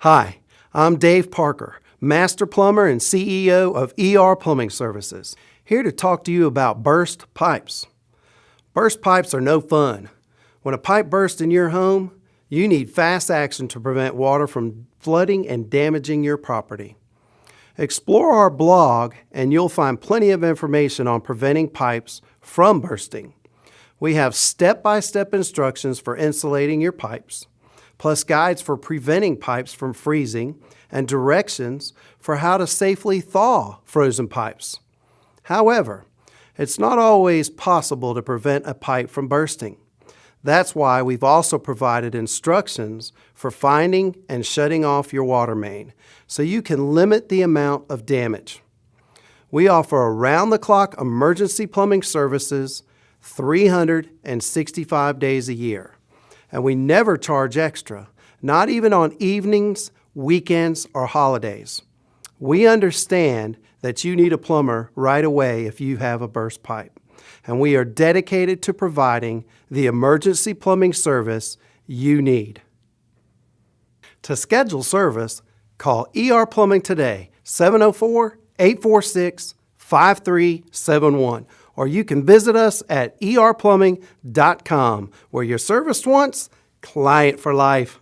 Hi, I'm Dave Parker, Master Plumber and CEO of ER Plumbing Services, here to talk to you about burst pipes. Burst pipes are no fun. When a pipe bursts in your home, you need fast action to prevent water from flooding and damaging your property. Explore our blog and you'll find plenty of information on preventing pipes from bursting. We have step-by-step instructions for insulating your pipes, plus guides for preventing pipes from freezing and directions for how to safely thaw frozen pipes. However, it's not always possible to prevent a pipe from bursting. That's why we've also provided instructions for finding and shutting off your water main so you can limit the amount of damage. We offer around-the-clock emergency plumbing services 365 days a year. And we never charge extra, not even on evenings, weekends, or holidays. We understand that you need a plumber right away if you have a burst pipe, and we are dedicated to providing the emergency plumbing service you need. To schedule service, call ER Plumbing today, 704-846-5371. Or you can visit us at erplumbing.com, where you're serviced once, client for life.